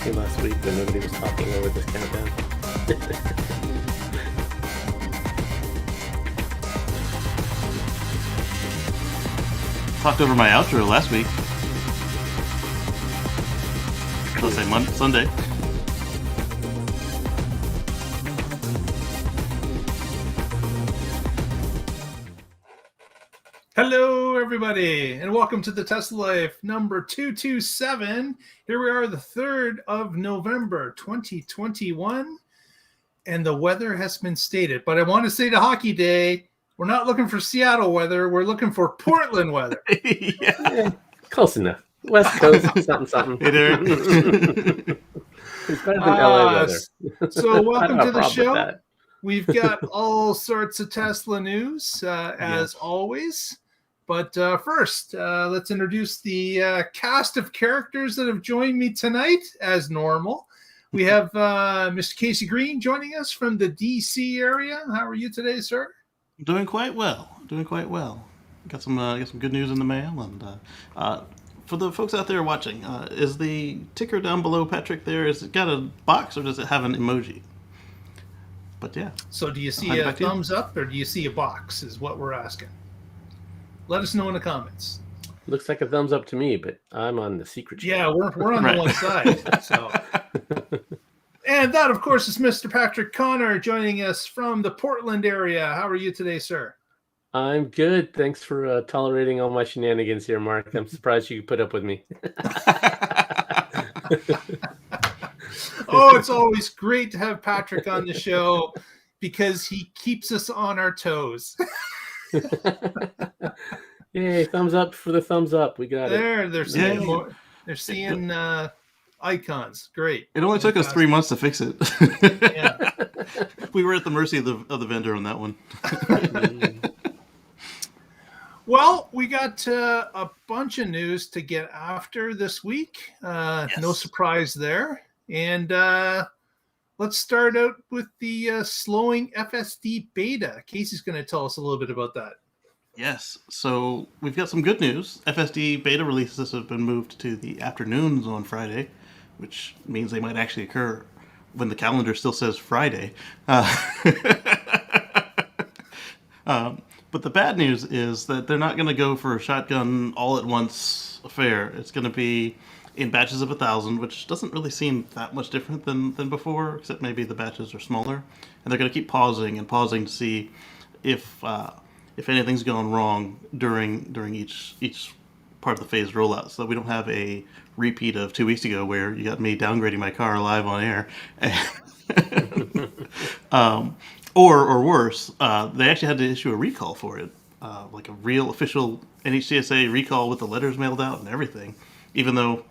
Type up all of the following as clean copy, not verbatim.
lost me last week when nobody was talking over this countdown. Talked over my outro last week. Let's say Sunday. Hello, everybody, and welcome to the Tesla Life number 227. Here we are, the 3rd of November, 2021, and the weather has been stated. But I want to say to Hockey Day, we're not looking for Seattle weather. We're looking for Portland weather. Yeah, close enough. West Coast, something. Hey there. It's better than LA weather. So welcome to the show. That. We've got all sorts of Tesla news, as always. But first, let's introduce the cast of characters that have joined me tonight, as normal. We have Mr. Casey Green joining us from the D.C. area. How are you today, sir? Doing quite well. Got some good news in the mail. And for the folks out there watching, is the ticker down below Patrick there, is it got a box or does it have an emoji? But yeah. So do you see a thumbs up or do you see a box is what we're asking. Let us know in the comments. Looks like a thumbs up to me, but I'm on the secret channel. Yeah, we're on the one side. So. And that, of course, is Mr. Patrick Connor joining us from the Portland area. How are you today, sir? I'm good. Thanks for tolerating all my shenanigans here, Mark. I'm surprised you could put up with me. Oh, it's always great to have Patrick on the show because he keeps us on our toes. Yay, thumbs up for the thumbs up. We got it. They're seeing more. They're seeing icons. Great. It only took us 3 months to fix it. Yeah. We were at the mercy of the vendor on that one. Well, we got a bunch of news to get after this week. Yes. No surprise there. And let's start out with the slowing FSD Beta. Casey's going to tell us a little bit about that. Yes, so we've got some good news. FSD Beta Releases have been moved to the afternoons on Friday, which means they might actually occur when the calendar still says Friday. But the bad news is that they're not going to go for a shotgun all-at-once affair. It's going to be in batches of 1,000, which doesn't really seem that much different than before, except maybe the batches are smaller. And they're going to keep pausing to see if anything's gone wrong during each part of the phased rollout, so that we don't have a repeat of 2 weeks ago where you got me downgrading my car live on air. Or worse, they actually had to issue a recall for it, like a real official NHTSA recall with the letters mailed out and everything, even though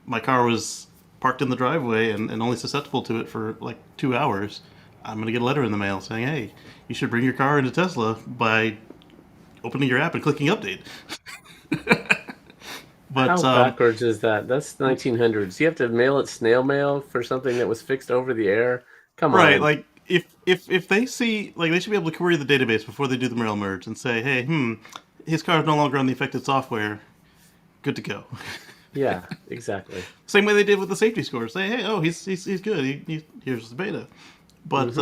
my car was parked in the driveway and only susceptible to it for like 2 hours. I'm going to get a letter in the mail saying, hey, you should bring your car into Tesla by opening your app and clicking update. But how backwards is that? That's 1900s. You have to mail it snail mail for something that was fixed over the air? Come on. Right, like if they see, like, they should be able to query the database before they do the mail merge and say, hey, his car is no longer on the affected software. Good to go. Yeah, exactly. Same way they did with the safety scores. Say, hey, he's good. Here's the beta. But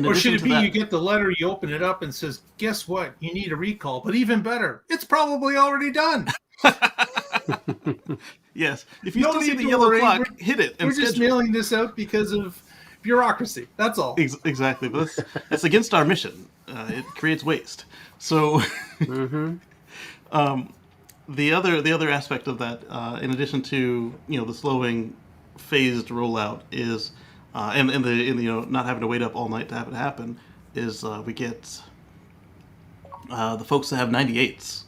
or should it be you get the letter, you open it up and says, guess what? You need a recall. But even better, it's probably already done. Yes. If you still see the yellow clock, hit it and we're just mailing this out because of bureaucracy. That's all. Exactly. But that's against our mission. It creates waste. So the other aspect of that, in addition to the slowing phased rollout, is and the not having to wait up all night to have it happen, is we get the folks that have 98s.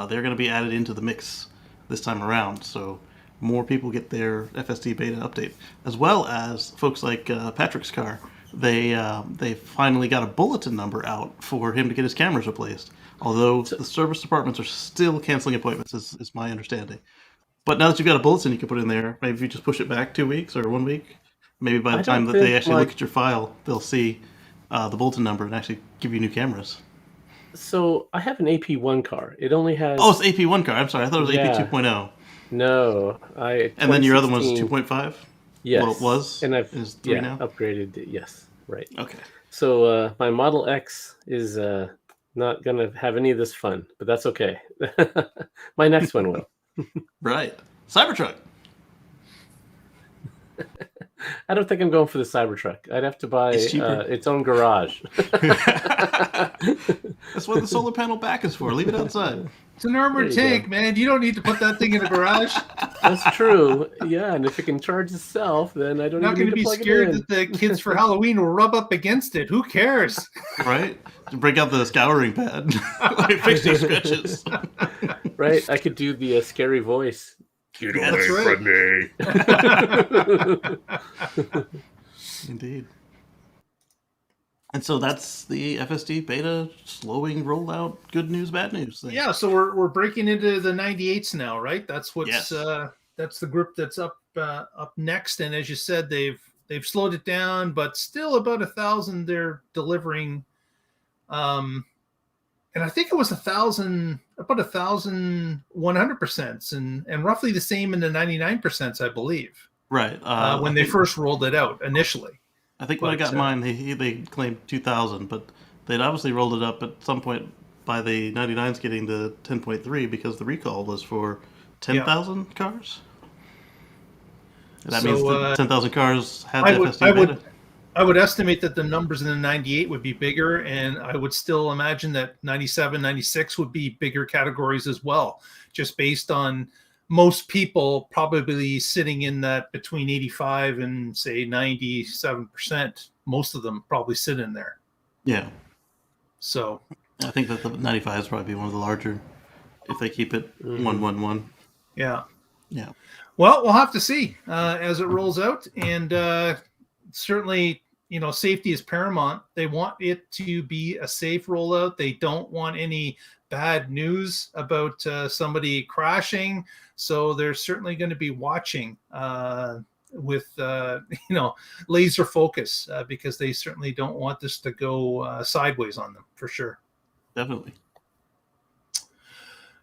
They're going to be added into the mix this time around, so more people get their FSD Beta update, as well as folks like Patrick's car. They finally got a bulletin number out for him to get his cameras replaced, although the service departments are still canceling appointments, is my understanding. But now that you've got a bulletin you can put in there, maybe if you just push it back 2 weeks or 1 week, maybe by the time that they actually look at your file, they'll see the bulletin number and actually give you new cameras. So I have an AP1 car. It only has... Oh, it's AP1 car. I'm sorry. I thought it was AP 2.0. No, And then your other one's 2016 2.5. Yes, Well, it was. and I've Is 3 now. upgraded. Yes, right. Okay. So my Model X is not gonna have any of this fun, but that's okay. My next one will. Right. Cybertruck. I don't think I'm going for the Cybertruck. I'd have to buy It's cheaper. its own garage. That's what the solar panel back is for. Leave it outside. It's an armored There you tank, man. You don't need to put that thing in a garage. That's true. Yeah, and if it can charge itself, then I don't Not even going to need to be plug scared it in. that the kids for Halloween will rub up against it. Who cares? Right? To break out the scouring pad. Like, fix these scratches. Right? I could do the scary voice. Get Yeah, away that's from me. Indeed. And so that's the FSD Beta slowing rollout. Good news, bad news thing. Yeah, so we're breaking into the 98s now, right? That's what's Yes. that's the group that's up next. And as you said, they've slowed it down, but still about 1,000 they're delivering. And I think it was 1,000, about 1,100%, and roughly the same in the 99%, I believe. Right. When they first rolled it out initially. I think when I got mine, they claimed 2,000, but they'd obviously rolled it up at some point by the 99s getting to 10.3 because the recall was for 10,000 cars. And that means that 10,000 cars had the FSD Beta. I would estimate that the numbers in the 98 would be bigger, and I would still imagine that 97, 96 would be bigger categories as well, just based on most people probably sitting in that between 85 and say 97%. Most of them probably sit in there. Yeah. So I think that the 95 is probably one of the larger if they keep it 111. Yeah. Yeah. Well, we'll have to see as it rolls out, and certainly, safety is paramount. They want it to be a safe rollout. They don't want any bad news about somebody crashing. So they're certainly going to be watching with laser focus because they certainly don't want this to go sideways on them, for sure. Definitely.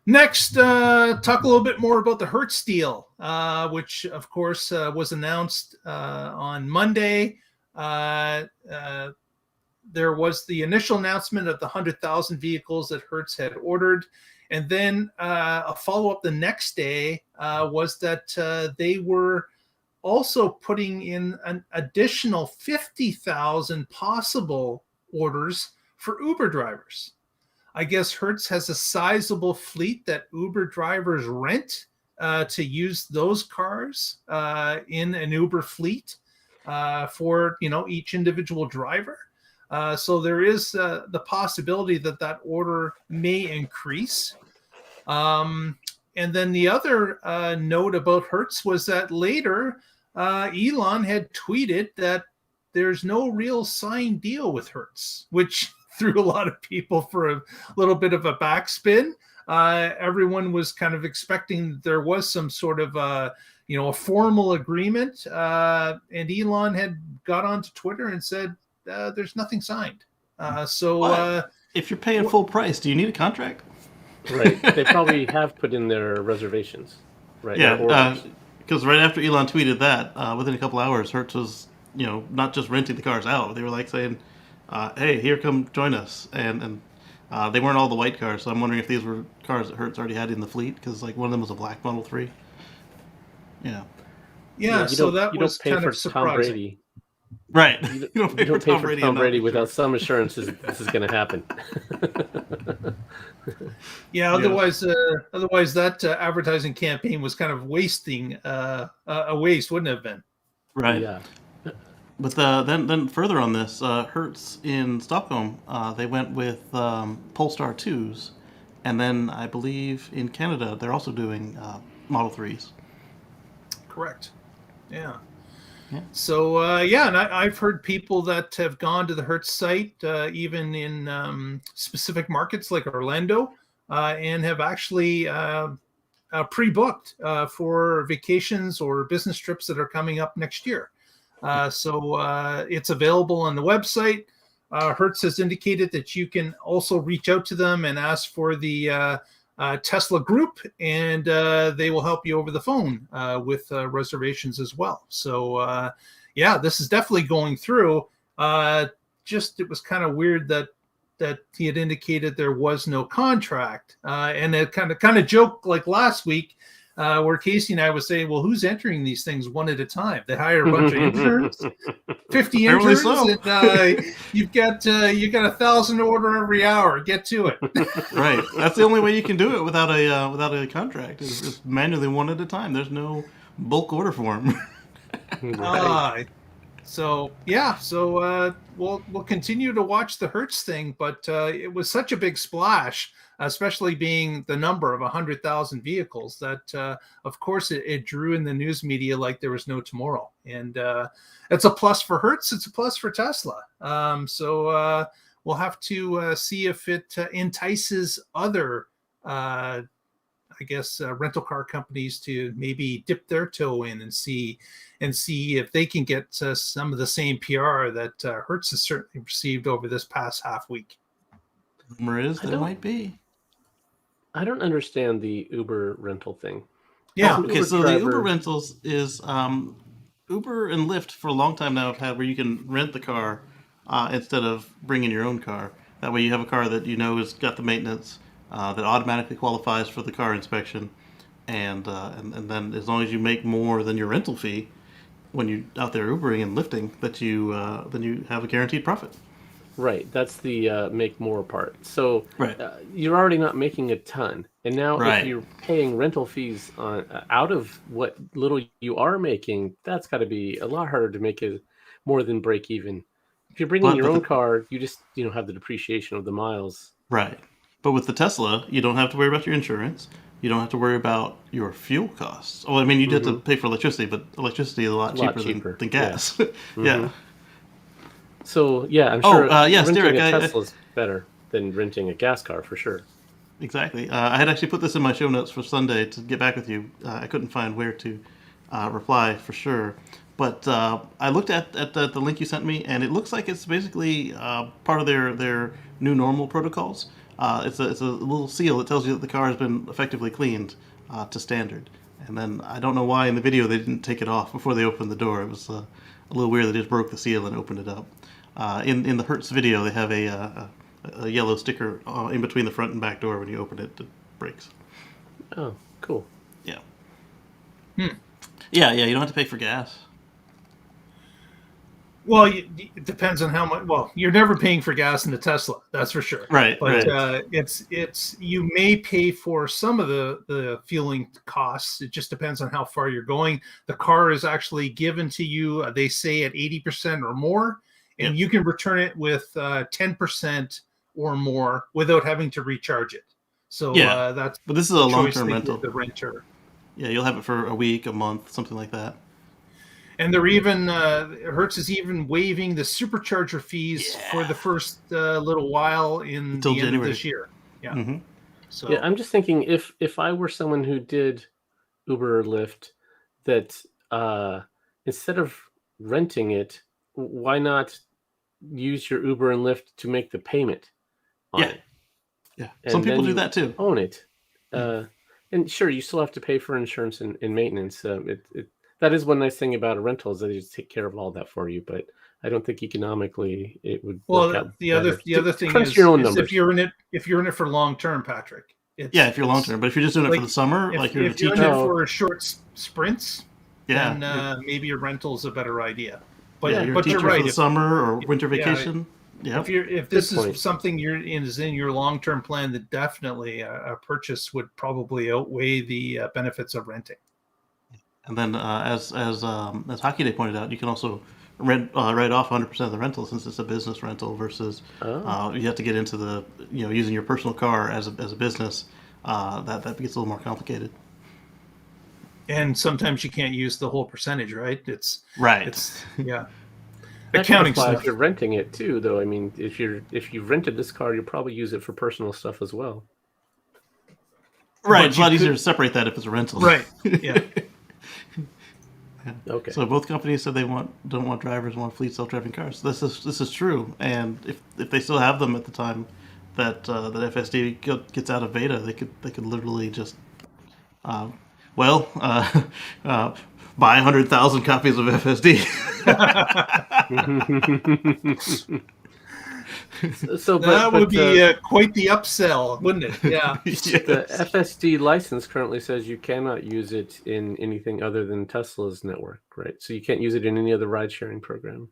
Next, talk a little bit more about the Hertz deal, which, of course, was announced on Monday. There was the initial announcement of the 100,000 vehicles that Hertz had ordered. And then a follow-up the next day was that they were also putting in an additional 50,000 possible orders for Uber drivers. I guess Hertz has a sizable fleet that Uber drivers rent to use those cars in an Uber fleet for each individual driver. So there is the possibility that order may increase. And then the other note about Hertz was that later Elon had tweeted that there's no real signed deal with Hertz, which threw a lot of people for a little bit of a backspin. Everyone was kind of expecting there was some sort of a formal agreement, and Elon had got onto Twitter and said there's nothing signed. If you're paying full price, do you need a contract? Right. They probably have put in their reservations. Right. Yeah, because right after Elon tweeted that, within a couple hours, Hertz was not just renting the cars out. They were like saying, hey, here, come join us. And they weren't all the white cars, so I'm wondering if these were cars that Hertz already had in the fleet, because one of them was a black Model 3. Yeah, so that you was don't pay kind for of surprising. Tom Brady. Right. You don't pay for Tom Brady without some assurances this is going to happen. Yeah, otherwise that advertising campaign was kind of wasting a waste, wouldn't it have been? Right. Yeah. But then further on this, Hertz in Stockholm, they went with Polestar 2s, and then I believe in Canada they're also doing Model 3s. Correct. Yeah. So and I've heard people that have gone to the Hertz site, even in specific markets like Orlando, and have actually pre-booked for vacations or business trips that are coming up next year. So it's available on the website. Hertz has indicated that you can also reach out to them and ask for the Tesla Group, and they will help you over the phone with reservations as well. So, yeah, this is definitely going through. Just it was kind of weird that he had indicated there was no contract, and it kind of joke like last week. Where Casey and I was saying, well, who's entering these things one at a time? They hire a bunch of interns, 50 interns, so. and you got 1,000 order every hour. Get to it. Right. That's the only way you can do it without a contract. Is just manually one at a time. There's no bulk order form. Right. So we'll continue to watch the Hertz thing, but it was such a big splash, especially being the number of 100,000 vehicles that, of course, it drew in the news media like there was no tomorrow. And it's a plus for Hertz. It's a plus for Tesla. So we'll have to see if it entices other, rental car companies to maybe dip their toe in and see if they can get some of the same PR that Hertz has certainly received over this past half week. Rumor is there might be. I don't understand the Uber rental thing. Yeah. Okay, so the Uber rentals is Uber and Lyft for a long time now have had where you can rent the car instead of bringing your own car. That way you have a car that you know has got the maintenance that automatically qualifies for the car inspection, and then as long as you make more than your rental fee when you're out there Ubering and lifting, that you then you have a guaranteed profit. Right, that's the make more part. So Right. You're already not making a ton, and now Right. if you're paying rental fees on out of what little you are making, that's got to be a lot harder to make it more than break even. If you're bringing your own car, you just have the depreciation of the miles. Right. But with the Tesla, you don't have to worry about your insurance. You don't have to worry about your fuel costs. Oh, I mean, you'd have to pay for electricity, but electricity is a lot cheaper. Than gas. Yeah. Yeah. So, yeah, I'm sure yes, renting Derek, a Tesla is better than renting a gas car, for sure. Exactly. I had actually put this in my show notes for Sunday to get back with you. I couldn't find where to reply for sure. But I looked at the link you sent me, and it looks like it's basically part of their new normal protocols. It's a little seal that tells you that the car has been effectively cleaned to standard. And then I don't know why in the video they didn't take it off before they opened the door. It was a little weird. They just broke the seal and opened it up. In the Hertz video, they have a yellow sticker in between the front and back door. When you open it, it breaks. Oh, cool. Yeah. Yeah, you don't have to pay for gas. Well, it depends on how much. Well, you're never paying for gas in the Tesla, that's for sure. Right. But right. It's you may pay for some of the fueling costs. It just depends on how far you're going. The car is actually given to you. They say at 80% or more, and you can return it with 10% or more without having to recharge it. So that's. But this is a long-term rental. The renter. Yeah, you'll have it for a week, a month, something like that. And they're even Hertz is even waiving the Supercharger fees for the first little while until the end of this year. Yeah. Mm-hmm. So yeah, I'm just thinking if I were someone who did Uber or Lyft, that instead of renting it, why not use your Uber and Lyft to make the payment on it? Yeah. Some people do that too. Own it. And sure, you still have to pay for insurance and maintenance. That is one nice thing about a rental is that they just take care of all that for you. But I don't think economically it would. Well, work out the other thing is your own numbers. if you're in it for long term, Patrick. If you're long term, but if you're just doing it for the summer, if you're a doing teacher, it for short sprints, then maybe a rental's a better idea. But you're but a teacher you're right. for the summer or winter vacation. Yeah. If this is something is in your long term plan, then definitely a purchase would probably outweigh the benefits of renting. And then, as Hockey Day pointed out, you can also write off 100% of the rental since it's a business rental versus you have to get into the using your personal car as a business. That gets a little more complicated. And sometimes you can't use the whole percentage, right? It's accounting stuff. If you're renting it too, though, I mean, if you rented this car, you'll probably use it for personal stuff as well. Right, it's a lot easier to separate that if it's a rental. Right. Yeah. Okay. So both companies said they don't want drivers, want fleet self-driving cars. This is true, and if they still have them at the time that FSD gets out of beta, they could literally just buy 100,000 copies of FSD. That would be quite the upsell, wouldn't it? Yeah. Yes. The FSD license currently says you cannot use it in anything other than Tesla's network, right? So you can't use it in any other ride-sharing program.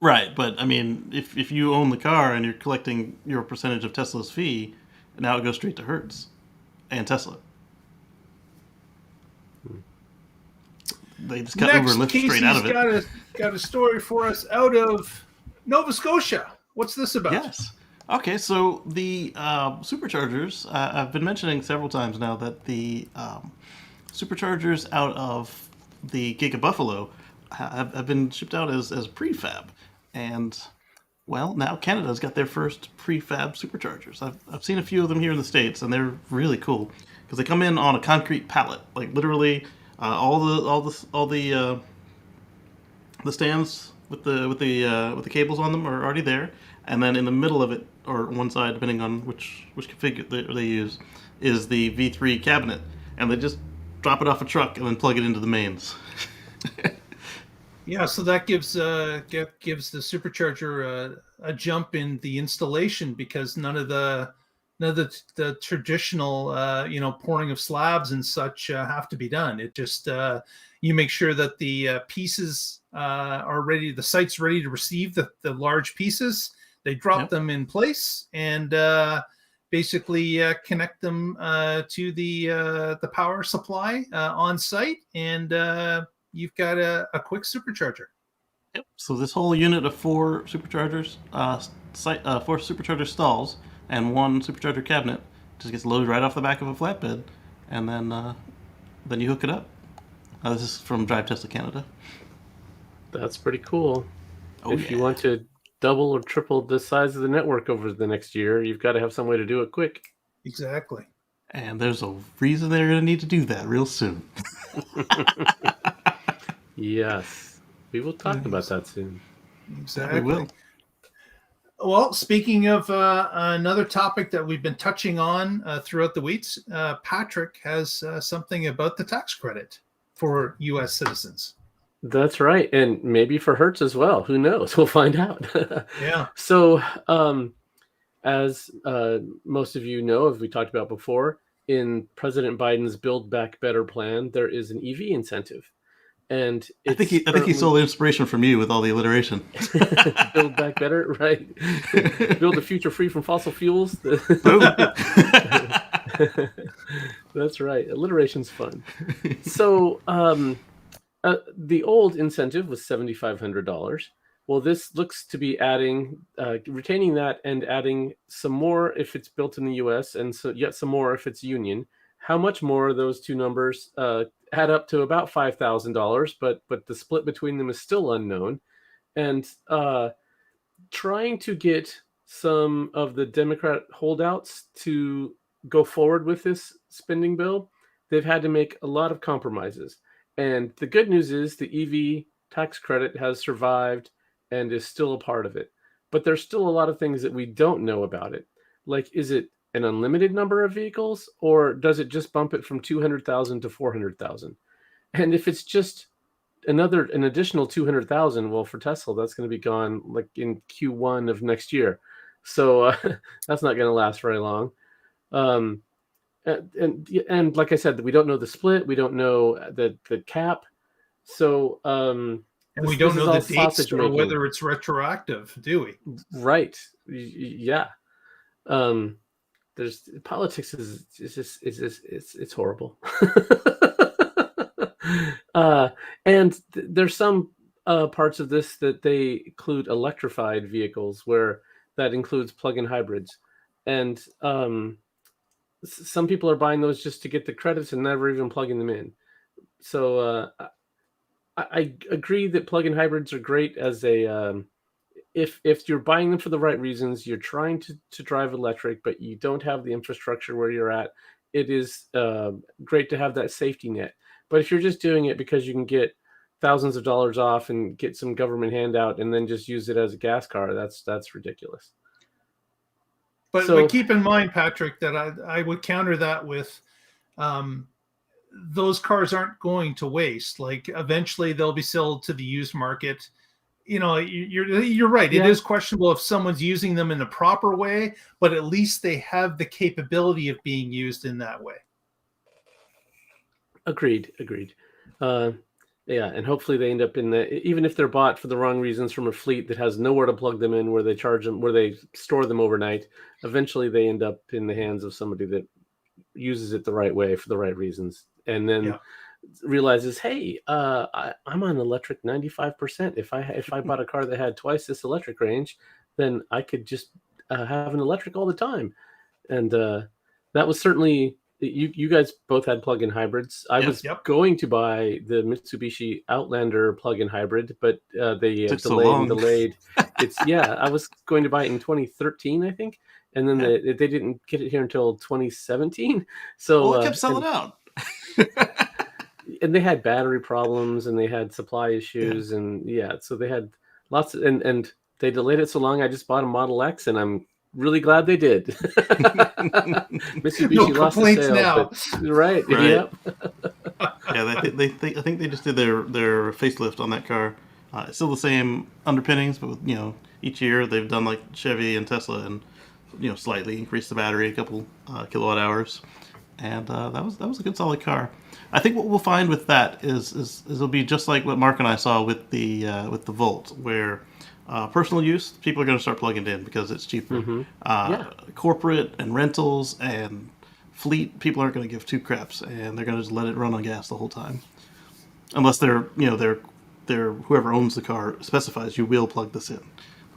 Right, but I mean, if you own the car and you're collecting your percentage of Tesla's fee, now it goes straight to Hertz and Tesla. They just cut Uber and Lyft straight out of it. Got a story for us out of Nova Scotia. What's this about? Yes. Okay, so the Superchargers, I've been mentioning several times now that the Superchargers out of the Giga Buffalo have been shipped out as pre-fab. And, well, now Canada's got their first pre-fab Superchargers. I've seen a few of them here in the States, and they're really cool because they come in on a concrete pallet, like literally all the stands with the cables on them are already there, and then in the middle of it, or one side, depending on which config they use, is the V3 cabinet, and they just drop it off a truck and then plug it into the mains. Yeah, so that gives the Supercharger a jump in the installation because none of the traditional pouring of slabs and such have to be done. It just you make sure that the pieces are ready, the site's ready to receive the large pieces. They drop them in place and basically connect them to the power supply on site, and you've got a quick supercharger. Yep. So this whole unit of 4 superchargers, 4 supercharger stalls, and 1 supercharger cabinet just gets loaded right off the back of a flatbed, and then you hook it up. This is from Drive Tesla Canada. That's pretty cool. If you yeah. want to double or triple the size of the network over the next year, you've got to have some way to do it quick. Exactly. And there's a reason they're going to need to do that real soon. Yes. We will talk about that soon. Exactly. We will. Well, speaking of another topic that we've been touching on throughout the weeks, Patrick has something about the tax credit for U.S. citizens. That's right. And maybe for Hertz as well. Who knows? We'll find out. Yeah. So, as most of you know, as we talked about before, in President Biden's Build Back Better plan, there is an EV incentive. And I think he stole the inspiration from you with all the alliteration. Build back better, right? Build a future free from fossil fuels. That's right. Alliteration's fun. So the old incentive was $7,500. Well, this looks to be adding, retaining that and adding some more if it's built in the U.S. and so yet some more if it's union. How much more those two numbers add up to about $5,000, but the split between them is still unknown. And trying to get some of the Democrat holdouts to go forward with this spending bill, they've had to make a lot of compromises. And the good news is the EV tax credit has survived and is still a part of it. But there's still a lot of things that we don't know about it. Like, is it an unlimited number of vehicles, or does it just bump it from 200,000 to 400,000? And if it's just an additional 200,000, well, for Tesla, that's going to be gone like in Q1 of next year. So that's not going to last very long. And like I said, we don't know the split. We don't know the cap. So and we don't know the dates or whether it's retroactive, do we? Right. Yeah. There's politics is just it's horrible. And there's some parts of this that they include electrified vehicles, where that includes plug-in hybrids, and some people are buying those just to get the credits and never even plugging them in. So I agree that plug-in hybrids are great as a if you're buying them for the right reasons, you're trying to drive electric, but you don't have the infrastructure where you're at, it is great to have that safety net. But if you're just doing it because you can get thousands of dollars off and get some government handout and then just use it as a gas car, that's ridiculous. But keep in mind, Patrick, that I would counter that with those cars aren't going to waste. Like eventually they'll be sold to the used market. You know, you're right. Yeah. It is questionable if someone's using them in the proper way, but at least they have the capability of being used in that way. Agreed. Yeah, and hopefully they end up in even if they're bought for the wrong reasons from a fleet that has nowhere to plug them in, where they charge them, where they store them overnight, eventually they end up in the hands of somebody that uses it the right way for the right reasons, and then realizes, hey, I'm on electric 95%. If I bought a car that had twice this electric range, then I could just have an electric all the time. And that was certainly, you guys both had plug-in hybrids. I was going to buy the Mitsubishi Outlander plug-in hybrid, but they delayed. I was going to buy it in 2013, I think, and then they didn't get it here until 2017. So it kept selling out. And they had battery problems and they had supply issues, and so they had lots of, and they delayed it so long. I just bought a Model X, and I'm really glad they did. Mitsubishi lost the sale now. Right. Yep. I think they just did their facelift on that car. It's still the same underpinnings, but with, each year they've done like Chevy and Tesla, and slightly increased the battery a couple kilowatt hours, and that was a good solid car. I think what we'll find with that is it'll be just like what Mark and I saw with the Volt, where personal use, people are going to start plugging it in because it's cheaper. Corporate and rentals and fleet, people aren't going to give two craps, and they're going to just let it run on gas the whole time, unless they're whoever owns the car specifies you will plug this in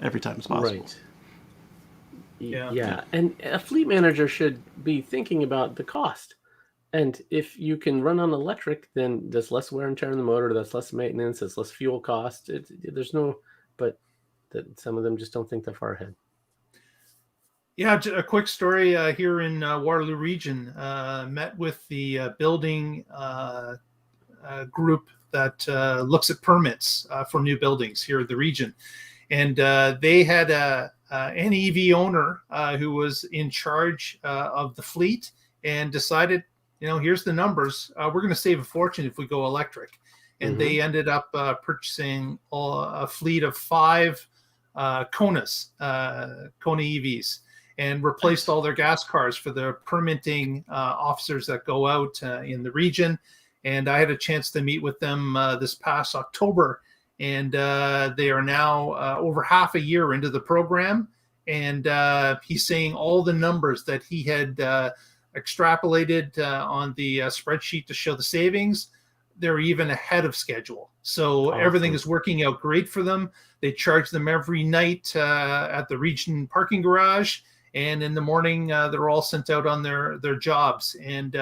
every time it's possible. Right. Yeah, and a fleet manager should be thinking about the cost. And if you can run on electric, then there's less wear and tear on the motor, that's less maintenance, there's less fuel cost. But some of them just don't think that far ahead. Yeah, a quick story here in Waterloo region. Met with the building group that looks at permits for new buildings here in the region. And they had an EV owner who was in charge of the fleet and decided, here's the numbers. We're going to save a fortune if we go electric. And they ended up purchasing a fleet of 5 Kona EVs, and replaced all their gas cars for the permitting officers that go out in the region. And I had a chance to meet with them this past October, and they are now over half a year into the program. And he's saying all the numbers that he had extrapolated on the spreadsheet to show the savings, they're even ahead of schedule. So everything is working out great for them. They charge them every night at the region parking garage, and in the morning they're all sent out on their jobs. And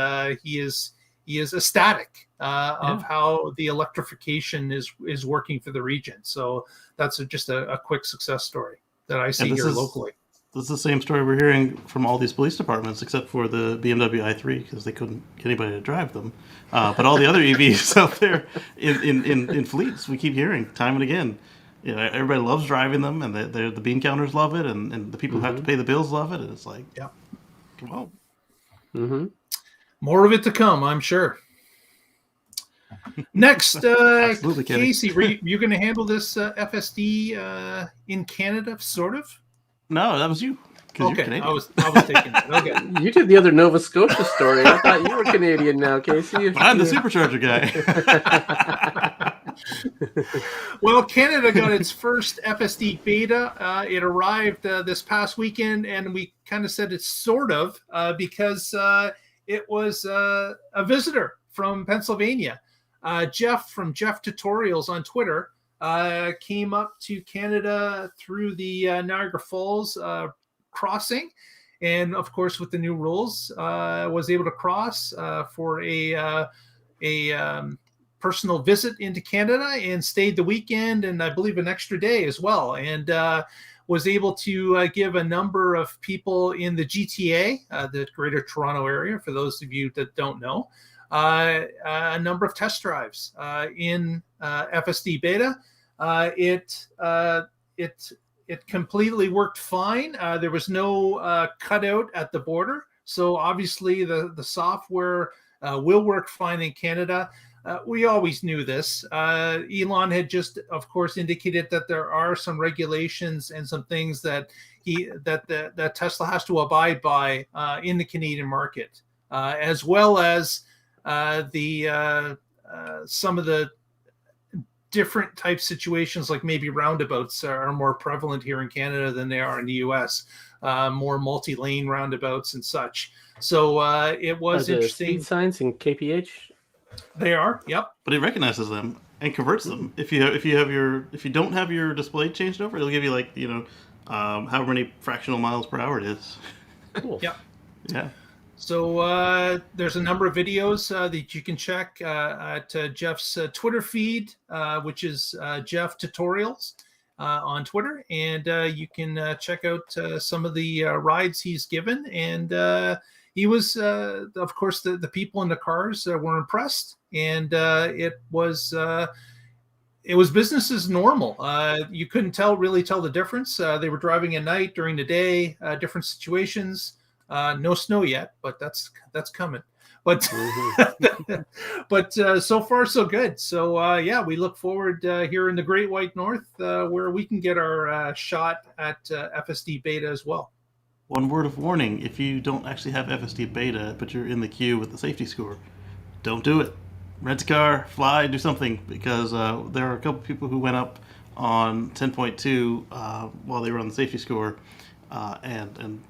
he is ecstatic of how the electrification is working for the region. So that's just a quick success story that I see here locally. This is the same story we're hearing from all these police departments, except for the BMW i3, because they couldn't get anybody to drive them. But all the other EVs out there in fleets, we keep hearing time and again. Everybody loves driving them, and the bean counters love it, and the people who have to pay the bills love it. And it's like, come on. Mm-hmm. More of it to come, I'm sure. Next, Casey, were you going to handle this FSD in Canada, sort of? No, that was you. Okay, I was taking it. Okay, you did the other Nova Scotia story. I thought you were Canadian now, Casey. But I'm the Supercharger guy. Well, Canada got its first FSD Beta. It arrived this past weekend, and we kind of said it's sort of because it was a visitor from Pennsylvania. Jeff from Jeff Tutorials on Twitter came up to Canada through the Niagara Falls crossing, and of course with the new rules was able to cross for a personal visit into Canada, and stayed the weekend, and I believe an extra day as well, and was able to give a number of people in the GTA, the Greater Toronto Area, for those of you that don't know, a number of test drives in FSD Beta. It it completely worked fine. There was no cutout at the border. So obviously the software will work fine in Canada. We always knew this. Elon had just, of course, indicated that there are some regulations and some things that that Tesla has to abide by in the Canadian market, as well as some of the different type situations, like maybe roundabouts are more prevalent here in Canada than they are in the US. More multi-lane roundabouts and such. So it was interesting. Speed signs in KPH. They are, yep. But it recognizes them and converts them. If you don't have your display changed over, it'll give you like however many fractional miles per hour it is. Cool. Yep. Yeah. So there's a number of videos that you can check at Jeff's Twitter feed, which is Jeff Tutorials on Twitter, and you can check out some of the rides he's given. And he was, of course, the people in the cars were impressed, and it was business as normal. You couldn't really tell the difference. They were driving at night, during the day, different situations. No snow yet, but that's coming. But but so far so good. So yeah, we look forward here in the Great White North where we can get our shot at FSD Beta as well. One word of warning: if you don't actually have FSD Beta, but you're in the queue with the safety score, don't do it. Rent a car, fly, do something, because there are a couple people who went up on 10.2 while they were on the safety score, and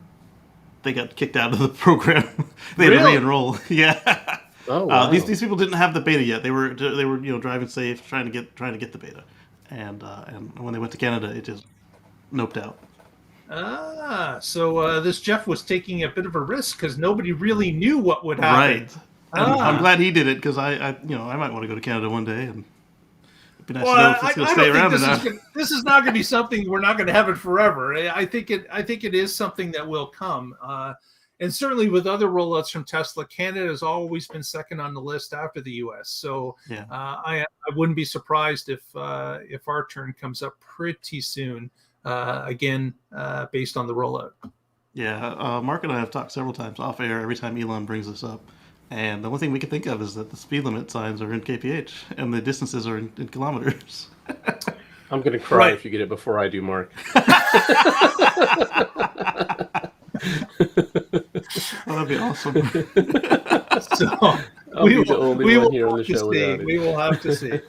they got kicked out of the program. They had to re-enroll. Yeah. Oh, wow. These people didn't have the beta yet. They were driving safe, trying to get the beta, and when they went to Canada, it just noped out. So this Jeff was taking a bit of a risk because nobody really knew what would happen. Right. I'm glad he did it, because I might want to go to Canada one day, and it'd be nice to know if it's going to stay around or not. This is not going to be something we're not going to have it forever. I think it is something that will come. And certainly with other rollouts from Tesla, Canada has always been second on the list after the US. So yeah. I wouldn't be surprised if our turn comes up pretty soon. Again, based on the rollout. Yeah, Mark and I have talked several times off air every time Elon brings this up. And the one thing we can think of is that the speed limit signs are in kph and the distances are in kilometers. I'm going to cry if you get it before I do, Mark. Well, that'd be awesome. So we will here on the show. We will have to see.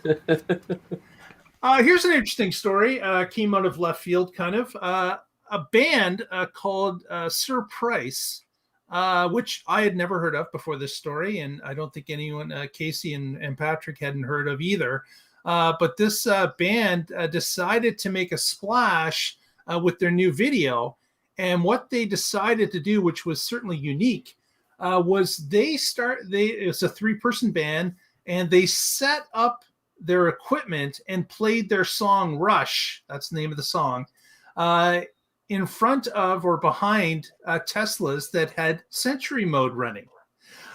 Here's an interesting story. Came out of left field, kind of. A band called PRYCE, which I had never heard of before this story, and I don't think anyone, Casey and Patrick, hadn't heard of either. But this band decided to make a splash with their new video. And what they decided to do, which was certainly unique, was it's a 3-person band, and they set up their equipment and played their song Rush, that's the name of the song, in front of or behind Teslas that had SentryMode running.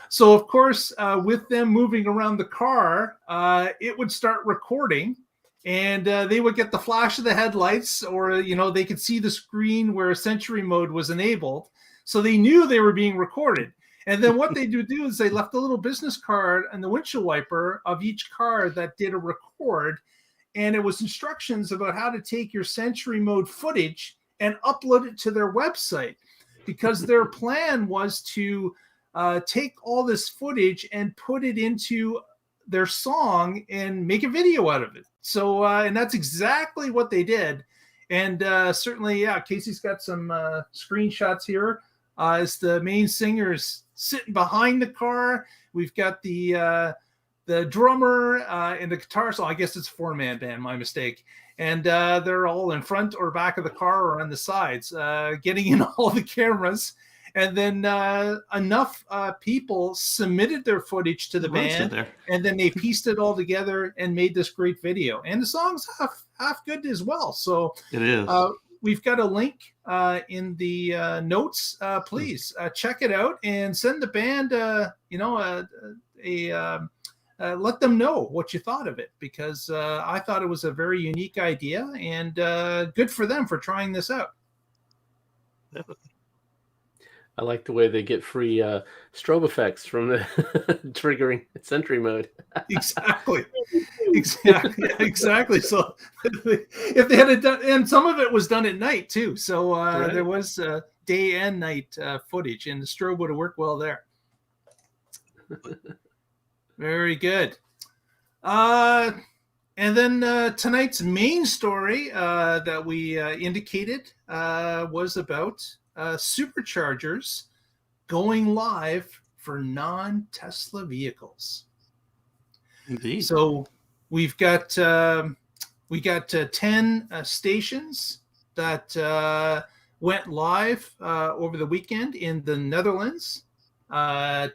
So, of course, with them moving around the car, it would start recording, and they would get the flash of the headlights, or, they could see the screen where SentryMode was enabled. So they knew they were being recorded. And then what they do is they left a little business card and the windshield wiper of each car that did a record. And it was instructions about how to take your SentryMode footage and upload it to their website, because their plan was to take all this footage and put it into their song and make a video out of it. So, and that's exactly what they did. And certainly, yeah, Casey's got some screenshots here. As the main singer is sitting behind the car, we've got the drummer and the guitar. So I guess it's a 4-man band, my mistake. And they're all in front or back of the car or on the sides, getting in all the cameras. And then enough people submitted their footage to the band, and then they pieced it all together and made this great video. And the song's half good as well. So it is. We've got a link in the notes. Please check it out and send the band, let them know what you thought of it, because I thought it was a very unique idea, and good for them for trying this out. I like the way they get free strobe effects from the triggering SentryMode. Exactly. So if they had done, and some of it was done at night too, so Right. there was day and night footage, and the strobe would have worked well there. Very good. And then tonight's main story that we indicated was about Superchargers going live for non-Tesla vehicles. Indeed. So we got 10 stations that went live over the weekend in the Netherlands, 10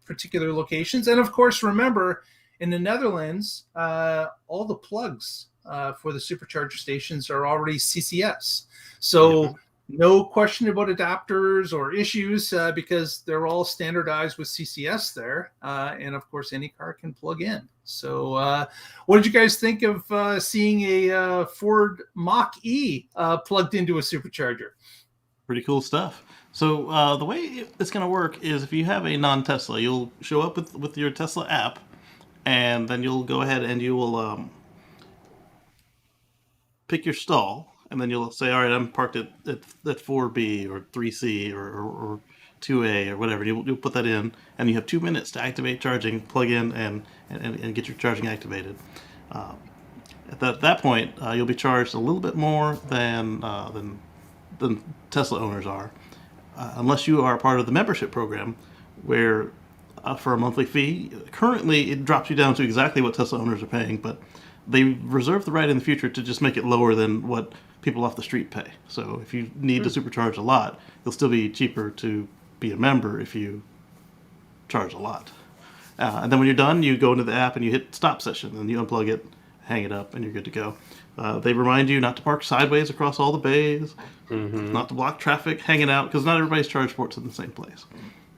particular locations. And of course, remember, in the Netherlands, all the plugs for the Supercharger stations are already CCS. So no question about adapters or issues because they're all standardized with CCS there. And of course, any car can plug in. So what did you guys think of seeing a Ford Mach-E plugged into a Supercharger? Pretty cool stuff. So the way it's going to work is if you have a non-Tesla, you'll show up with your Tesla app, and then you'll go ahead and you will pick your stall. And then you'll say, all right, I'm parked at 4B or 3C or 2A or whatever. You'll put that in, and you have 2 minutes to activate charging, plug in, and get your charging activated. At that point, you'll be charged a little bit more than Tesla owners are, unless you are part of the membership program, where for a monthly fee, currently it drops you down to exactly what Tesla owners are paying, but they reserve the right in the future to just make it lower than what people off the street pay. So if you need to supercharge a lot, it'll still be cheaper to be a member if you charge a lot. And then when you're done, you go into the app and you hit stop session, and you unplug it, hang it up, and you're good to go. They remind you not to park sideways across all the bays, not to block traffic hanging out, because not everybody's charge port's in the same place.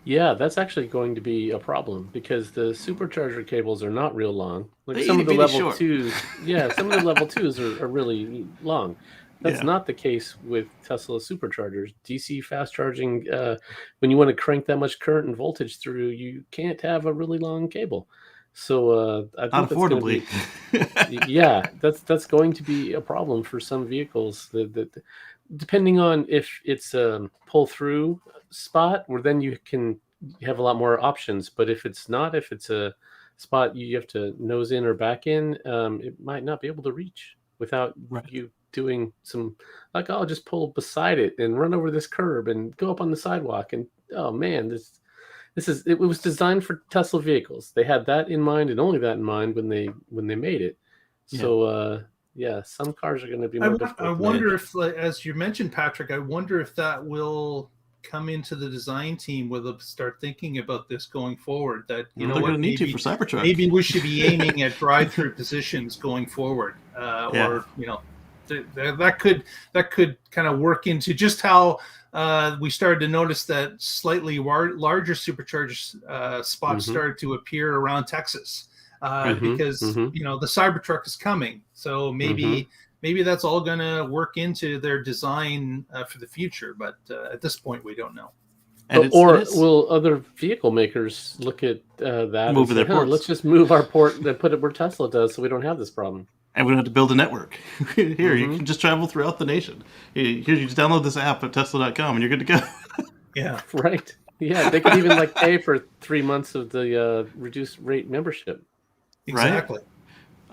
Yeah, that's actually going to be a problem because the Supercharger cables are not real long. Like They're some of the itty-bitty level short. 2s, some of the level 2s are really long. That's not the case with Tesla Superchargers. DC fast charging, when you want to crank that much current and voltage through, you can't have a really long cable. So I think Not affordably. that's going to be a problem for some vehicles. That depending on if it's a pull through spot, where then you can have a lot more options. But if it's not, if it's a spot you have to nose in or back in, it might not be able to reach without you doing some, like, I'll just pull beside it and run over this curb and go up on the sidewalk. And oh man, it was designed for Tesla vehicles. They had that in mind and only that in mind when they made it. So some cars are going to be more difficult. I wonder if, as you mentioned, Patrick, I wonder if that will come into the design team where they'll start thinking about this going forward. That they're going to need to for Cybertruck. Maybe we should be aiming at drive-through positions going forward, or that could kind of work into just how we started to notice that slightly larger supercharger spots started to appear around Texas because the Cybertruck is coming. So maybe that's all going to work into their design for the future. But at this point, we don't know. Will other vehicle makers look at that and say, let's just move our port and put it where Tesla does, so we don't have this problem. And we don't have to build a network. Here, you can just travel throughout the nation. Here, you just download this app at Tesla.com and you're good to go. Yeah. Right. Yeah, they could even pay for 3 months of the reduced rate membership. Exactly.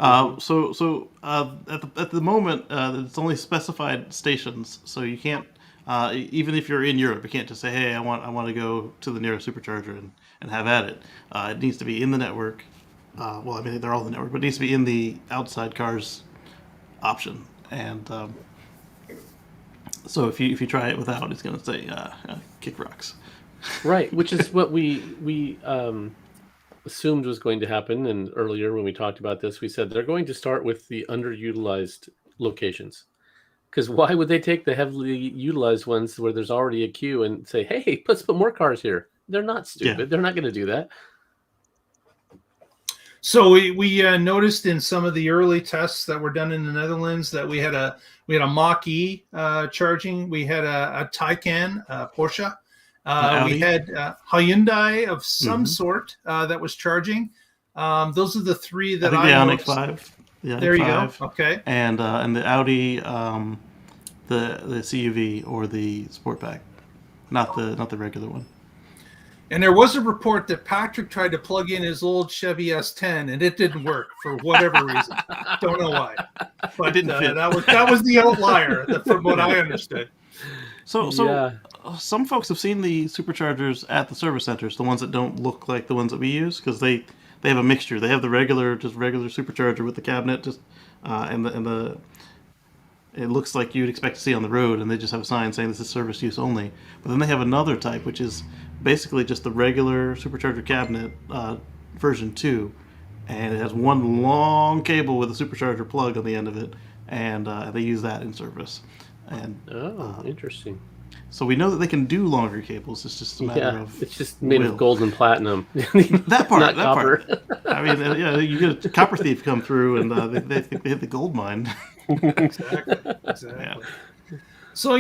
Right? So at the moment, it's only specified stations, so you can't, even if you're in Europe, you can't just say, hey, I want to go to the nearest supercharger and have at it. It needs to be in the network. They're all in the network, but it needs to be in the outside cars option. And so if you try it without, it's going to say kick rocks. Right, which is what we assumed was going to happen. And earlier when we talked about this, we said they're going to start with the underutilized locations. Because why would they take the heavily utilized ones where there's already a queue and say, hey, let's put more cars here? They're not stupid. Yeah. They're not going to do that. So we noticed in some of the early tests that were done in the Netherlands that we had a Mach-E charging. We had a Taycan, Porsche. We had Hyundai of some sort that was charging. Those are the three that I think the noticed. Ioniq 5. The There you Ioniq 5, go. Okay. And the Audi, the CUV or the Sportback, not the regular one. And there was a report that Patrick tried to plug in his old Chevy S10 and it didn't work for whatever reason. Don't know why. But it didn't fit. that was the outlier from what I understood. So some folks have seen the Superchargers at the service centers, the ones that don't look like the ones that we use, because they have a mixture. They have the regular Supercharger with the cabinet, and it looks like you'd expect to see on the road, and they just have a sign saying this is service use only. But then they have another type, which is basically just the regular Supercharger cabinet, version 2, and it has one long cable with a Supercharger plug on the end of it, and they use that in service. And interesting. So we know that they can do longer cables. It's just a matter of it's just made of gold and platinum. That part, not that copper. part. I mean, you get a copper thief come through, and they think they hit the gold mine. Exactly. Yeah. So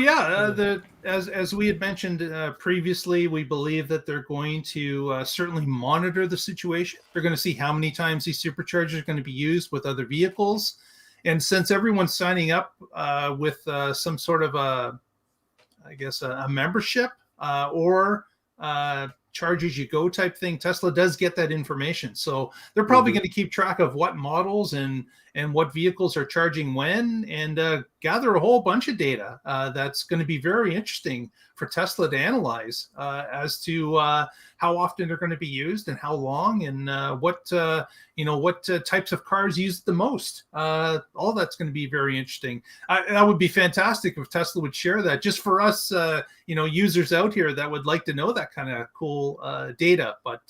as we had mentioned previously, we believe that they're going to certainly monitor the situation. They're going to see how many times these superchargers are going to be used with other vehicles, and since everyone's signing up with some sort of a membership or charge as you go type thing, Tesla does get that information. So they're probably going to keep track of what models and what vehicles are charging when, and gather a whole bunch of data that's going to be very interesting for Tesla to analyze as to how often they're going to be used and how long, and what types of cars use the most. All that's going to be very interesting. That would be fantastic if Tesla would share that, just for us, users out here that would like to know that kind of cool data. But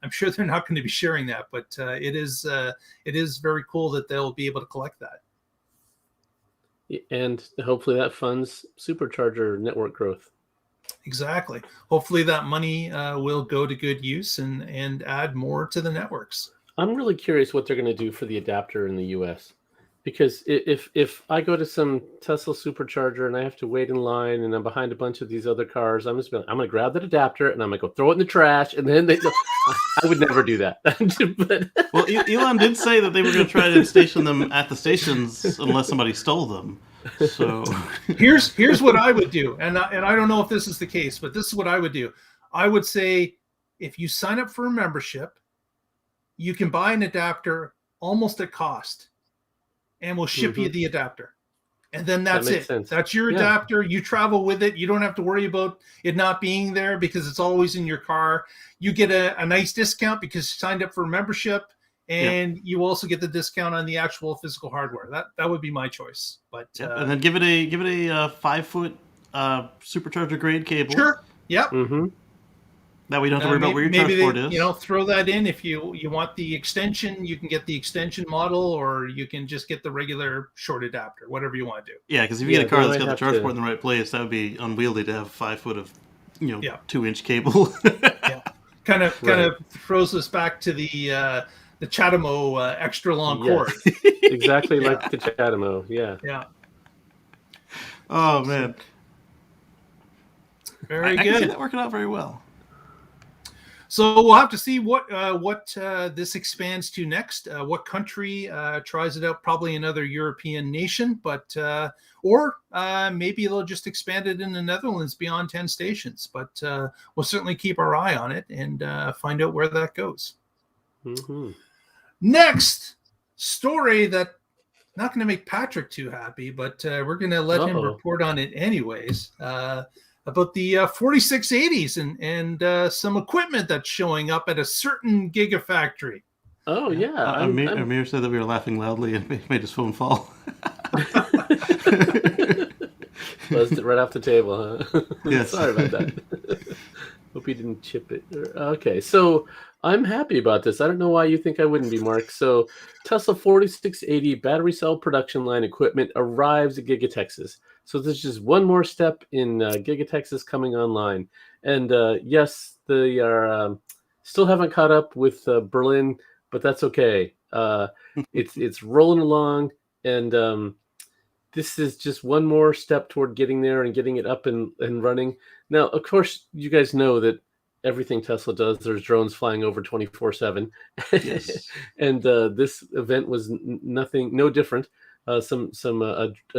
I'm sure they're not going to be sharing that. But it is very cool that they'll be able to collect that. And hopefully that funds Supercharger network growth. Exactly. Hopefully that money will go to good use and add more to the networks. I'm really curious what they're going to do for the adapter in the US. Because if I go to some Tesla Supercharger and I have to wait in line and I'm behind a bunch of these other cars, I'm going to grab that adapter and I'm going to go throw it in the trash, and then I would never do that. But well, Elon did say that they were going to try to station them at the stations unless somebody stole them. So here's what I would do, and I don't know if this is the case, but this is what I would do. I would say, if you sign up for a membership, you can buy an adapter almost at cost, and we'll ship you the adapter. And then that's it. Sense. That's your adapter. You travel with it. You don't have to worry about it not being there because it's always in your car. You get a nice discount because you signed up for a membership, and you also get the discount on the actual physical hardware. That would be my choice. But and then give it a 5-foot Supercharger grade cable. Sure. Yep. Mm-hmm. That we don't have to worry about where your transport is. Throw that in. If you want the extension, you can get the extension model, or you can just get the regular short adapter, whatever you want to do. Yeah, because if you get a car that's got the charge port in the right place, that would be unwieldy to have 5 foot of 2-inch cable. Kind of throws us back to the CHAdeMO extra long cord. Exactly like the CHAdeMO. Yeah. Oh man. Very good. I can see good. that working out very well. So we'll have to see what this expands to next. What country tries it out? Probably another European nation, but or maybe they'll just expand it in the Netherlands beyond 10 stations. But we'll certainly keep our eye on it and find out where that goes. Mm-hmm. Next story that not going to make Patrick too happy, but we're going to let him report on it anyways. About the 4680s and some equipment that's showing up at a certain Gigafactory. Oh, yeah. Amir said that we were laughing loudly and made his phone fall. Buzzed it right off the table, huh? Yes. Sorry about that. Hope you didn't chip it. Okay, so I'm happy about this. I don't know why you think I wouldn't be, Mark. So Tesla 4680 battery cell production line equipment arrives at Gigatexas. So there's just one more step in Gigatexas coming online. And yes, they are still haven't caught up with Berlin, but that's okay. It's rolling along, and this is just one more step toward getting there and getting it up and running. Now, of course, you guys know that everything Tesla does, there's drones flying over 24/7. Yes. And this event was no different. A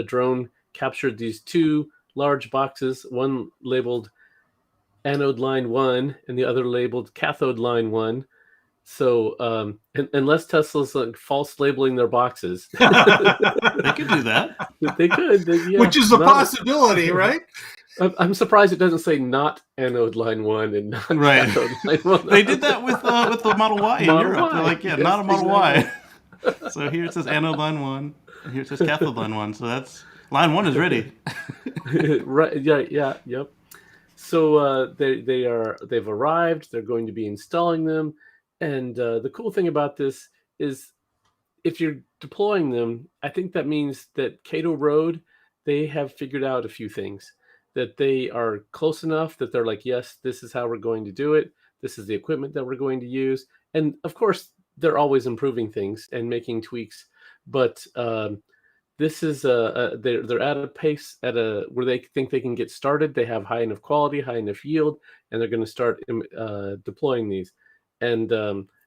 drone captured these two large boxes, one labeled anode line 1 and the other labeled cathode line 1. So unless Tesla's like false labeling their boxes, They could do that. they could, yeah, which is a possibility, right? I'm surprised it doesn't say not anode line 1 and not Right. cathode line 1. They did that with the Model Y in Model Europe. Y. They're like, yeah, Yes, not a Model exactly. Y. So here it says anode line 1, and here it says cathode line 1. So that's line 1 is ready. Right? Yeah. Yep. So they've arrived. They're going to be installing them, and the cool thing about this is, if you're deploying them, I think that means that Cato Road, they have figured out a few things, that they are close enough that they're like, yes, this is how we're going to do it. This is the equipment that we're going to use. And of course, they're always improving things and making tweaks. But this is they're at a pace where they think they can get started. They have high enough quality, high enough yield, and they're going to start deploying these. And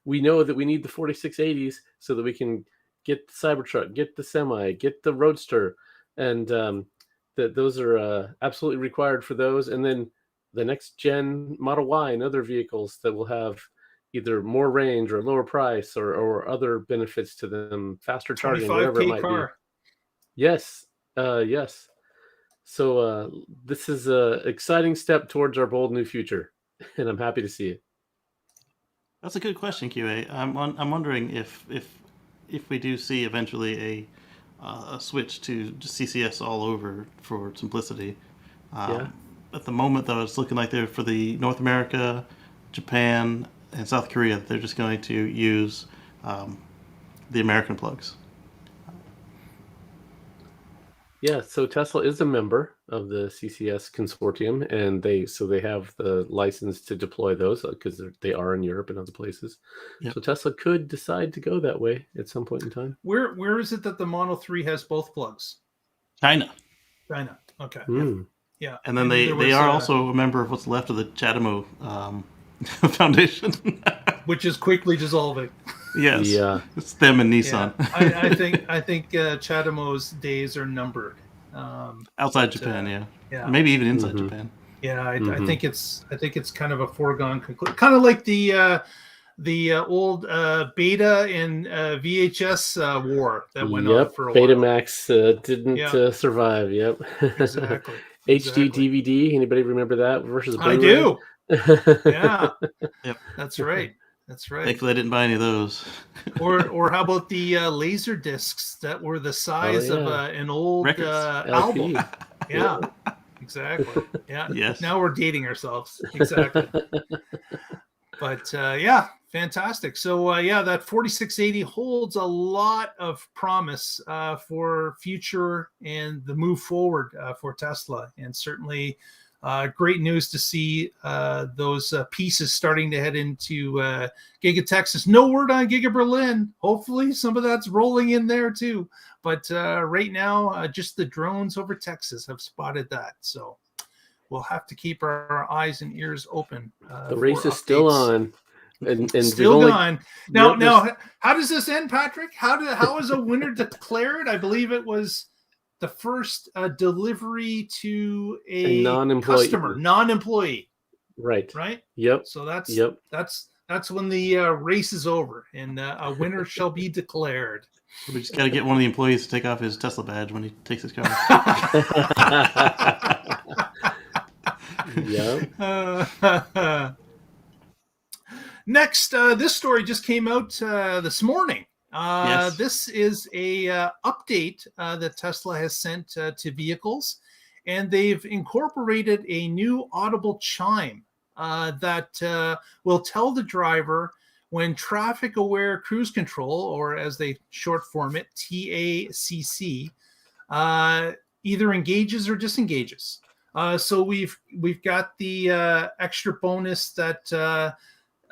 we know that we need the 4680s so that we can get the Cybertruck, get the Semi, get the Roadster, and that those are absolutely required for those. And then the next gen Model Y and other vehicles that will have either more range or lower price or other benefits to them, faster charging, whatever it might be. Yes, yes. So this is an exciting step towards our bold new future, and I'm happy to see it. That's a good question, QA. I'm wondering if we do see eventually a switch to CCS all over for simplicity. Yeah. At the moment, though, it's looking like they're for the North America, Japan, and South Korea. They're just going to use the American plugs. Yeah, so Tesla is a member of the CCS consortium, and they have the license to deploy those because they are in Europe and other places. Yep. So Tesla could decide to go that way at some point in time. Where is it that the Model 3 has both plugs? China. Okay. Yeah. And then they are also a member of what's left of the CHAdeMO Foundation, which is quickly dissolving. Yes. Yeah. It's them and Nissan. Yeah. I think CHAdeMO's days are numbered. Outside Japan, yeah. Maybe even inside Japan. Yeah, I think it's kind of a foregone conclusion. Kind of like the old Beta and VHS war that went on for a while. Betamax didn't survive. Yep. Exactly. HD DVD. Anybody remember that versus Blu-ray? I do. Yeah. Yep. That's right. Thankfully, I didn't buy any of those. or how about the laser discs that were the size of an old album? Yeah, exactly. Yeah. Yes. Now we're dating ourselves. Exactly. But yeah, fantastic. So that 4680 holds a lot of promise for future and the move forward for Tesla, and certainly great news to see those pieces starting to head into Gigatexas. No word on Giga Berlin. Hopefully some of that's rolling in there too. But right now, just the drones over Texas have spotted that. So we'll have to keep our eyes and ears open. The race is still on. And still going. Now, how does this end, Patrick? How is a winner declared? I believe it was the first delivery to a customer, non-employee. Right. Yep. So that's when the race is over, and a winner shall be declared. We just got to get one of the employees to take off his Tesla badge when he takes his car. Yeah. Next, this story just came out this morning. Yes. This is a update that Tesla has sent to vehicles, and they've incorporated a new Audible Chime that will tell the driver when traffic-aware cruise control, or as they short form it, TACC, either engages or disengages. So we've got the extra bonus that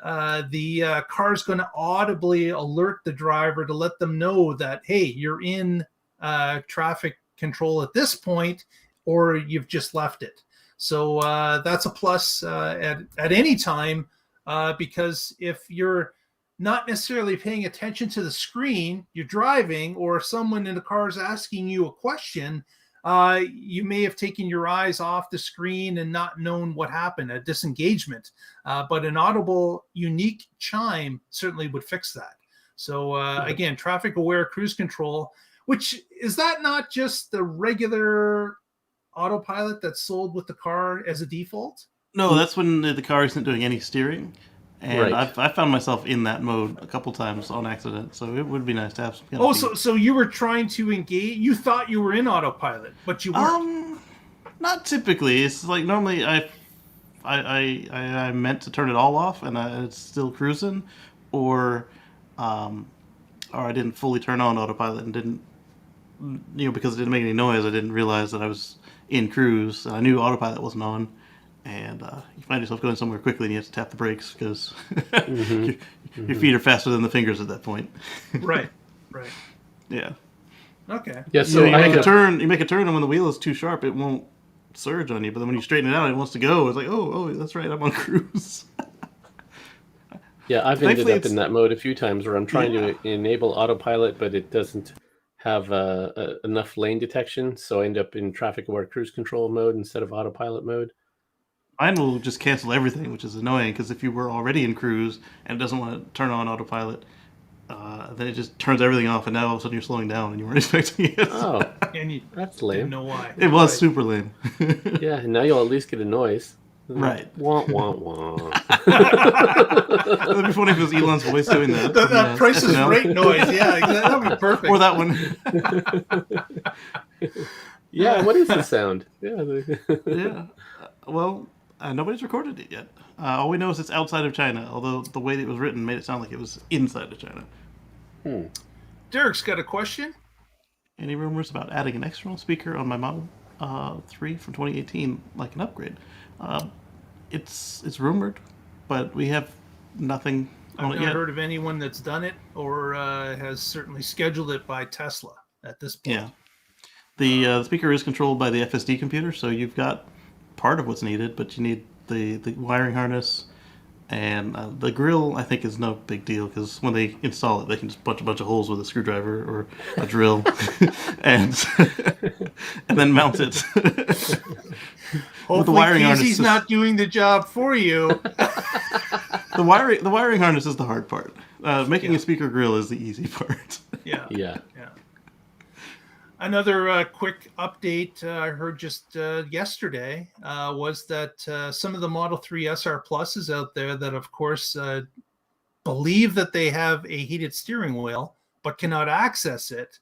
the car is going to audibly alert the driver to let them know that, hey, you're in traffic control at this point, or you've just left it. So that's a plus at any time, because if you're not necessarily paying attention to the screen, you're driving, or someone in the car is asking you a question, you may have taken your eyes off the screen and not known what happened, a disengagement. But an audible unique chime certainly would fix that. So again, traffic aware cruise control, which is that not just the regular autopilot that's sold with the car as a default? No, that's when the car isn't doing any steering. And Right. I found myself in that mode a couple times on accident, so it would be nice to have some kind Oh, of so you were trying to engage, you thought you were in autopilot, but you weren't. Not typically. It's like normally I meant to turn it all off and it's still cruising, or I didn't fully turn on autopilot and didn't, because it didn't make any noise. I didn't realize that I was in cruise. I knew autopilot wasn't on. And you find yourself going somewhere quickly and you have to tap the brakes because your feet are faster than the fingers at that point. Right. Yeah. Okay. Yeah, so you I make had a turn, and when the wheel is too sharp, it won't surge on you. But then when you straighten it out, it wants to go. It's like, oh, that's right, I'm on cruise. Yeah, I've ended Thankfully up in that mode a few times where I'm trying Yeah. to enable autopilot, but it doesn't have enough lane detection, so I end up in traffic-aware cruise control mode instead of autopilot mode. Mine will just cancel everything, which is annoying because if you were already in cruise and it doesn't want to turn on autopilot, then it just turns everything off, and now all of a sudden you're slowing down and you weren't expecting it. Oh, And you that's didn't lame. know why. It was Right. super lame. Yeah, and now you'll at least get a noise. Right. Wah, wah, wah. That'd be funny if it was Elon's voice doing that. That Price is SNL. Right noise. Yeah, that would be perfect. Or that one. Yeah, what is the sound? Yeah. Yeah. Well, nobody's recorded it yet. All we know is it's outside of China, although the way that it was written made it sound like it was inside of China. Derek's got a question. Any rumors about adding an external speaker on my Model 3 from 2018, like an upgrade? It's rumored, but we have nothing I've on it not yet. heard of anyone that's done it or has certainly scheduled it by Tesla at this point. Yeah. The speaker is controlled by the FSD computer, so you've got part of what's needed, but you need the wiring harness, and the grill, I think, is no big deal, because when they install it, they can just punch a bunch of holes with a screwdriver or a drill and then mount it. Hopefully, wiring harness Casey's is- not doing the job for you. The wiring harness is the hard part. Making a speaker grill is the easy part. Yeah. Yeah. Another quick update I heard just yesterday was that some of the Model 3 SR Pluses out there that, of course, believe that they have a heated steering wheel but cannot access it.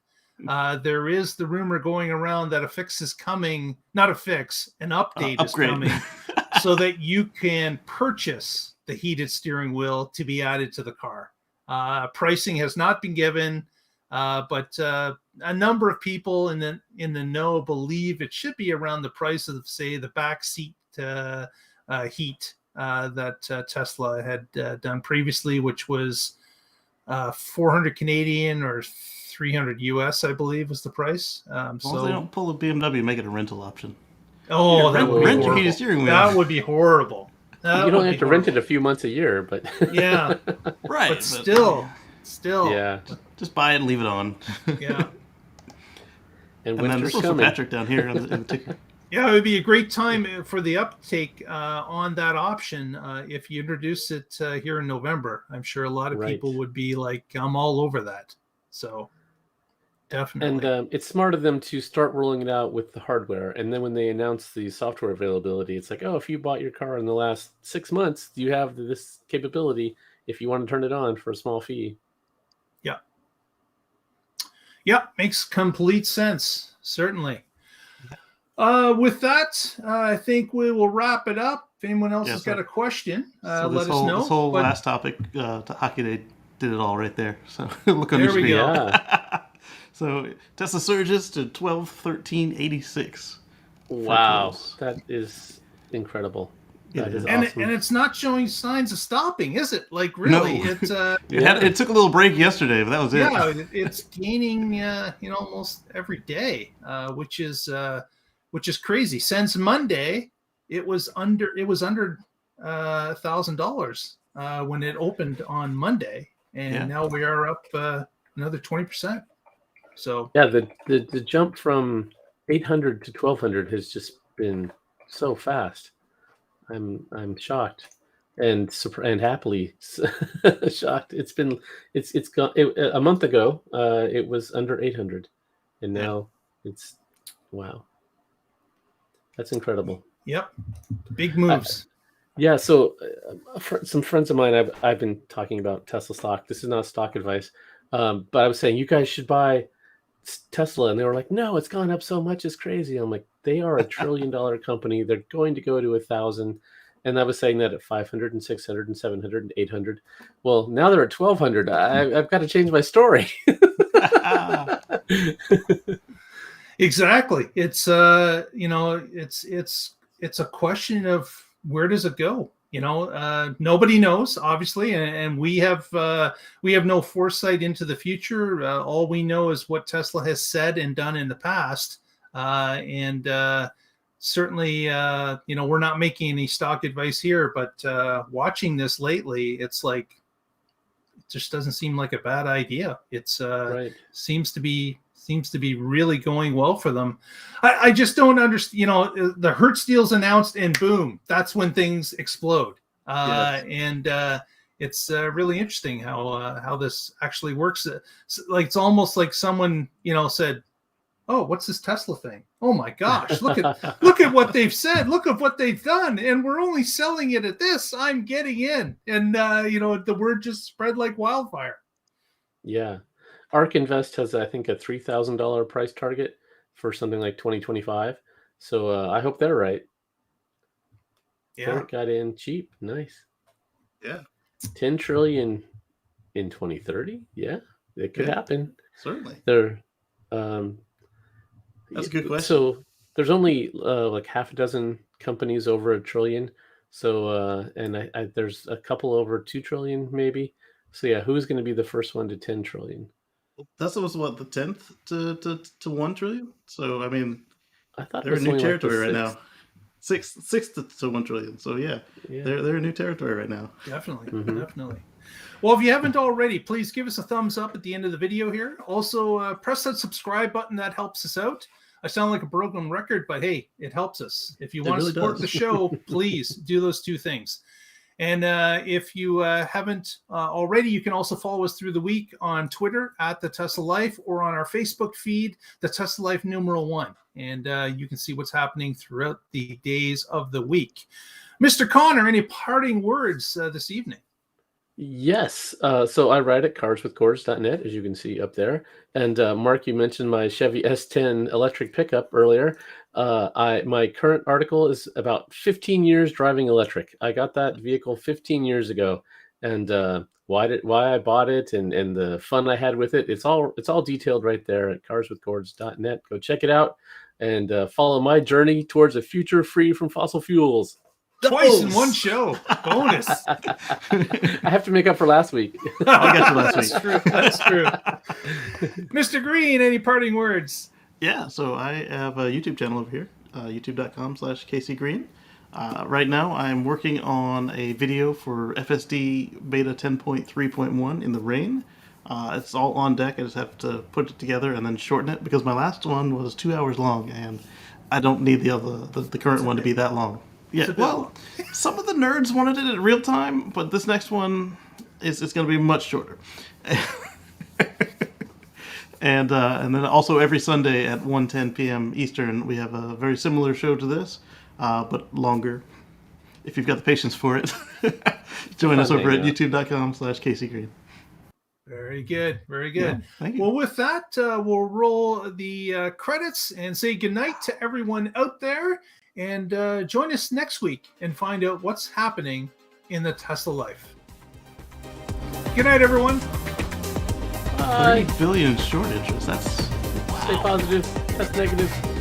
There is the rumor going around that a fix is coming, not a fix, an update is Upgrade. coming so that you can purchase the heated steering wheel to be added to the car. Pricing has not been given, but a number of people in the know believe it should be around the price of, say, the back seat heat that Tesla had done previously, which was 400 Canadian or 300 US, I believe, was the price. As long as they don't pull a BMW and make it a rental option. Oh, that would be rent your horrible. heated steering wheel. That would be horrible. You don't have to rent it a few months a year, but Yeah, Right. but still, yeah. Just buy it and leave it on. yeah. And And then winter's this was for coming. Patrick down here in the ticker. Yeah, it would be a great time for the uptake on that option if you introduce it here in November. I'm sure a lot of Right. people would be like, I'm all over that. So definitely. And it's smart of them to start rolling it out with the hardware. And then when they announce the software availability, it's like, oh, if you bought your car in the last 6 months, you have this capability if you want to turn it on for a small fee. Yeah, makes complete sense. Certainly. With that, I think we will wrap it up. If anyone else Yeah, has so- got a question, So let this us know. This whole But last topic, to Hockey Day, did it all right there. So look on There your we screen. go. Yeah. So Tesla surges to 12, 13, 86. Wow. close. That is incredible. That is and awesome. and it's not showing signs of stopping, is it? Like really, No. it's It took a little break yesterday, but that was it. yeah, it's gaining almost every day, which is crazy. Since Monday, it was under $1,000 when it opened on Monday, and now we are up another 20%. So yeah, the jump from 800 to 1200 has just been so fast. I'm shocked and happily shocked. It's gone. A month ago, it was under 800, and now it's wow. That's incredible. Yep, big moves. Yeah. So some friends of mine, I've been talking about Tesla stock. This is not stock advice, but I was saying you guys should buy Tesla, and they were like, no, it's gone up so much, it's crazy. I'm like, they are $1 trillion company. They're going to go to 1,000. And I was saying that at 500 and 600 and 700 and 800. Well, now they're at 1,200. I've got to change my story. Exactly. It's it's a question of where does it go? Nobody knows, obviously, and we have no foresight into the future. All we know is what Tesla has said and done in the past, and certainly, we're not making any stock advice here. But watching this lately, it's like it just doesn't seem like a bad idea. It's right. seems to be really going well for them. I just don't understand. The Hertz deal's announced, and boom, that's when things explode. Yes. And it's really interesting how this actually works. It's almost like someone said, "Oh, what's this Tesla thing? Oh my gosh, look at what they've said. Look at what they've done, and we're only selling it at this. I'm getting in." And the word just spread like wildfire. Yeah. ARK Invest has, I think, a $3,000 price target for something like 2025. So I hope they're right. Yeah, Got in cheap. Nice. Yeah. 10 trillion in 2030. Yeah, it could happen. Certainly. They're that's a good question. So there's only like half a dozen companies over $1 trillion. So and there's a couple over 2 trillion maybe. So yeah, who's going to be the first one to 10 trillion? Tesla was what, the 10th to 1 trillion? So I mean, I thought they're in new territory right sixth. now. Sixth to 1 trillion. So yeah, they're in new territory right now. Definitely, definitely. Well, if you haven't already, please give us a thumbs up at the end of the video here. Also, press that subscribe button. That helps us out. I sound like a broken record, but hey, it helps us. If you want to support the show, please do those two things. And if you haven't already, you can also follow us through the week on Twitter at The Tesla Life, or on our Facebook feed, The Tesla Life #1. And you can see what's happening throughout the days of the week. Mr. Connor, any parting words this evening? Yes. So I write at carswithcords.net, as you can see up there. And Mark, you mentioned my Chevy S10 electric pickup earlier. My current article is about 15 years driving electric. I got that vehicle 15 years ago, and why I bought it and the fun I had with it. It's all detailed right there at carswithcords.net. Go check it out and follow my journey towards a future free from fossil fuels. Twice in one show. Bonus. I have to make up for last week. I got you last week. That's true. Mr. Green, any parting words? Yeah, so I have a YouTube channel over here, youtube.com/KCGreen. Right now, I'm working on a video for FSD Beta 10.3.1 in the rain. It's all on deck. I just have to put it together and then shorten it, because my last one was 2 hours long, and I don't need the current one to be that long. Yeah, well, some of the nerds wanted it in real time, but this next one is going to be much shorter. And then also every Sunday at 1:10 p.m. Eastern, we have a very similar show to this, but longer. If you've got the patience for it, join us over at youtube.com/KCGreen. Very good. Very good. Yeah, thank you. Well, with that, we'll roll the credits and say goodnight to everyone out there. And join us next week and find out what's happening in the Tesla life. Good night, everyone. Bye. 30 billion shortages. That's Stay positive. Test negative.